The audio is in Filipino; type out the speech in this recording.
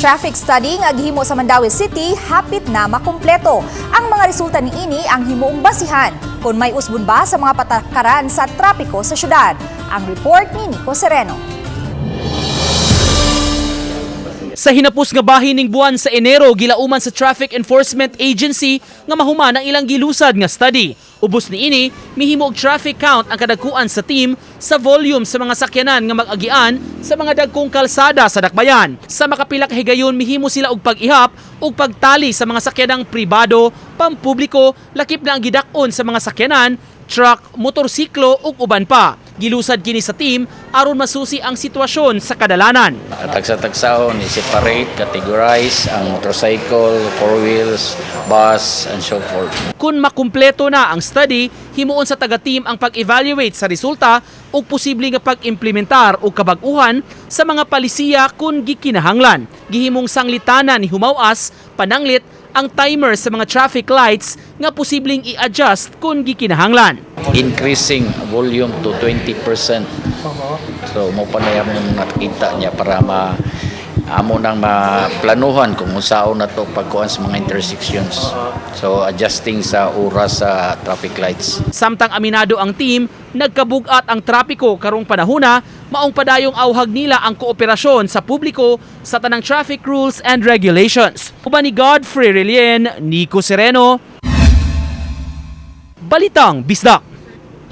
traffic study nga gihimo sa Mandaue City hapit na makumpleto. Ang mga resulta niini ang himuong basihan kung may usbon ba sa mga patakaran sa trapiko sa syudad. Ang report ni Nico Sereno. Sa hinapos nga bahin ning buwan sa Enero, gilauman sa Traffic Enforcement Agency nga mahuman ang ilang gilusad nga study. Ubos niini, mihimo og traffic count ang kadagkuan sa team sa volume sa mga sakyanan nga mag-agian sa mga dagkong kalsada sa dakbayan. Sa makapila ka higayon, mihimo sila og pag-ihap ug pagtali sa mga sakyanang pribado, pampubliko, lakip na ang gidak-on sa mga sakyanan, truck, motorsiklo ug uban pa. Gilusad kini sa team aron masusi ang sitwasyon sa kadalanan. Tagsa-tagsahon, i-separate, categorize ang motorcycle, four wheels, bus, and so forth. Kung makumpleto na ang study, himuon sa taga-team ang pag-evaluate sa resulta o posible nga pag-implementar o kabag-uhan sa mga palisiya kung gikinahanglan. Gihimong sanglitanan ni humawas, pananglit, ang timer sa mga traffic lights nga posibleng i-adjust kung gikinahanglan. Increasing volume to 20%. So, mo pa na yung nakita niya para amo nang maplanuhan kung saan na to pagkuhan sa mga intersections. So, adjusting sa oras sa traffic lights. Samtang aminado ang team, nagkabugat ang trapiko karong panahona, maong padayong awhag nila ang kooperasyon sa publiko sa tanang traffic rules and regulations. Uban ni Godfrey Relien, Nico Sereno, Balitang Bisdak.